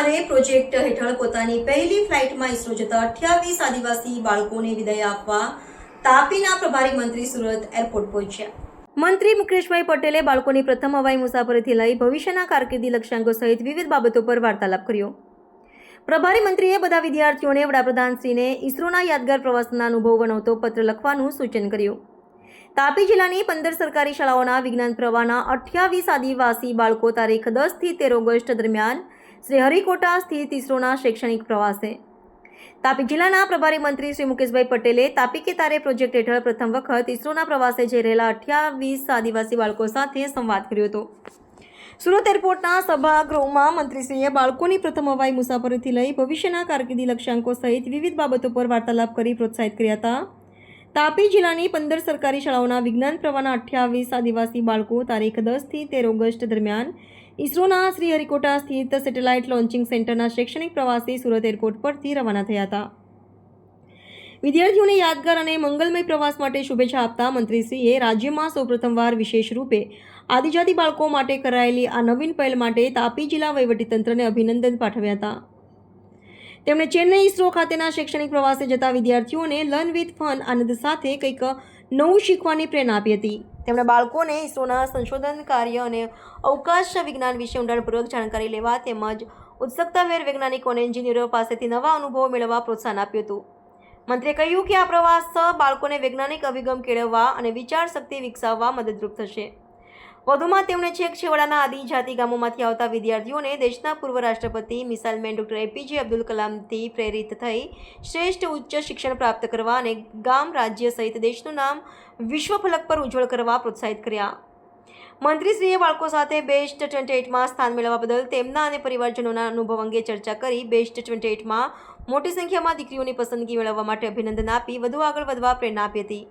તારે પ્રોજેક્ટ હેઠળ પોતાની પહેલી ફ્લાઇટમાં ઇસરો જતા 28 આદિવાસી બાળકોને વિદાય આપવા તાપીના પ્રભારી મંત્રી સુરત એરપોર્ટ પહોંચ્યા। મંત્રી મુકેશભાઈ પટેલે બાળકોની પ્રથમ હવાઈ મુસાફરીથી લઈ ભવિષ્યના કારકિર્દી લક્ષ્યાંકો સહિત વિવિધ બાબતો પર વાર્તાલાપ કર્યો। પ્રભારી મંત્રીએ બધા વિદ્યાર્થીઓને વડાપ્રધાનશ્રીને ઇસરોના યાદગાર પ્રવાસના અનુભવ ગણાવતો પત્ર લખવાનું સૂચન કર્યું। તાપી જિલ્લાની 15 સરકારી શાળાઓના વિજ્ઞાન પ્રવાહના 28 આદિવાસી બાળકો તારીખ 10 થી 13 ઓગસ્ટ દરમિયાન શ્રી હરિકોટા સ્થિત ઇસરોના શૈક્ષણિક પ્રવાસે। તાપી જિલ્લાના પ્રભારી મંત્રી શ્રી મુકેશભાઈ પટેલે તાપી કે તારે પ્રોજેક્ટ હેઠળ પ્રથમ વખત ઇસરોના પ્રવાસે જઈ રહેલા 28 આદિવાસી બાળકો સાથે સંવાદ કર્યો હતો। સુરત એરપોર્ટના સભાગૃહમાં મંત્રીશ્રીએ બાળકોની પ્રથમ હવાઈ મુસાફરીથી લઈ ભવિષ્યના કારકિર્દી લક્ષ્યાંકો સહિત વિવિધ બાબતો પર વાર્તાલાપ કરી પ્રોત્સાહિત કર્યા હતા। તાપી જિલ્લાની 15 સરકારી શાળાઓના વિજ્ઞાન પ્રવાહના 28 આદિવાસી બાળકો તારીખ 10 થી 13 ઓગસ્ટ દરમિયાન ઇસરોના શ્રી હરિકોટા સ્થિત સેટેલાઇટ લોન્ચિંગ સેન્ટરના શૈક્ષણિક પ્રવાસે સુરત એરપોર્ટ પરથી રવાના થયા હતા। વિદ્યાર્થીઓને યાદગાર અને મંગલમય પ્રવાસ માટે શુભેચ્છા આપતા મંત્રીશ્રીએ રાજ્યમાં સૌપ્રથમવાર વિશેષ રૂપે આદિજાતિ બાળકો માટે કરાયેલી આ નવીન પહેલ માટે તાપી જિલ્લા વહીવટીતંત્રને અભિનંદન પાઠવ્યા હતા। તેમણે ચેન્નઈ ઇસરો ખાતેના શૈક્ષણિક પ્રવાસે જતા વિદ્યાર્થીઓને લર્ન વિથ ફન આનંદ સાથે કંઈક નવું શીખવાની પ્રેરણા આપી હતી। તેમણે બાળકોને ઇસરોના સંશોધન કાર્ય અને અવકાશ વિજ્ઞાન વિશે ઊંડાણપૂર્વક જાણકારી લેવા તેમજ ઉત્સુકતાભેર વૈજ્ઞાનિકો અને એન્જિનિયરો પાસેથી નવા અનુભવો મેળવવા પ્રોત્સાહન આપ્યું હતું। મંત્રીએ કહ્યું કે આ પ્રવાસ બાળકોને વૈજ્ઞાનિક અભિગમ કેળવવા અને વિચાર શક્તિ વિકસાવવા મદદરૂપ થશે। વધુમાં તેમણે છેક છેવાડાના આદિજાતિ ગામોમાંથી આવતા વિદ્યાર્થીઓને દેશના પૂર્વ રાષ્ટ્રપતિ missile man doctor APJ Abdul કલામથી પ્રેરિત થઈ શ્રેષ્ઠ ઉચ્ચ શિક્ષણ પ્રાપ્ત કરવા અને ગામ રાજ્ય સહિત દેશનું નામ વિશ્વ ફલક પર ઉજ્જવળ કરવા પ્રોત્સાહિત કર્યા। મંત્રીશ્રીએ બાળકો સાથે બેસ્ટ 28માં સ્થાન મેળવવા બદલ તેમના અને પરિવારજનોના અનુભવ અંગે ચર્ચા કરી બેસ્ટ 28માં મોટી સંખ્યામાં દીકરીઓની પસંદગી મેળવવા માટે અભિનંદન આપી વધુ આગળ વધવા પ્રેરણા આપી હતી।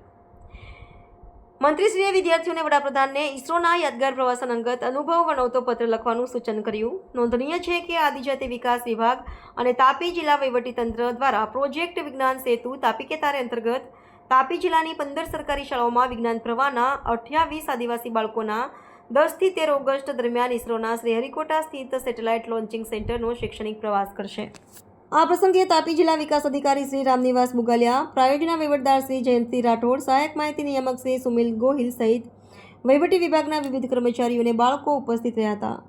મંત્રીશ્રીએ વિદ્યાર્થીઓને વડાપ્રધાનને ઇસરોના યાદગાર પ્રવાસન અંગત અનુભવ ગણાવતો પત્ર લખવાનું સૂચન કર્યું। નોંધનીય છે કે આદિજાતિ વિકાસ વિભાગ અને તાપી જિલ્લા વહીવટીતંત્ર દ્વારા પ્રોજેક્ટ વિજ્ઞાન સેતુ તાપી કે તારે અંતર્ગત તાપી જિલ્લાની 15 સરકારી શાળાઓમાં વિજ્ઞાન પ્રવાહના 28 આદિવાસી બાળકોના 10 થી 13 ઓગસ્ટ દરમિયાન ઇસરોના શ્રી હરિકોટા સ્થિત સેટેલાઇટ લોન્ચિંગ સેન્ટરનો શૈક્ષણિક પ્રવાસ કરશે। આ પ્રસંગે તાપી જિલ્લા વિકાસ અધિકારી શ્રી રામનિવાસ બુગાલિયા, પ્રાયોજના વહીવટદાર શ્રી જયંતિ રાઠોડ, સહાયક માહિતી નિયામક શ્રી સુમિલ ગોહિલ સહિત વહીવટી વિભાગના વિવિધ કર્મચારીઓ અને બાળકો ઉપસ્થિત રહ્યા હતા।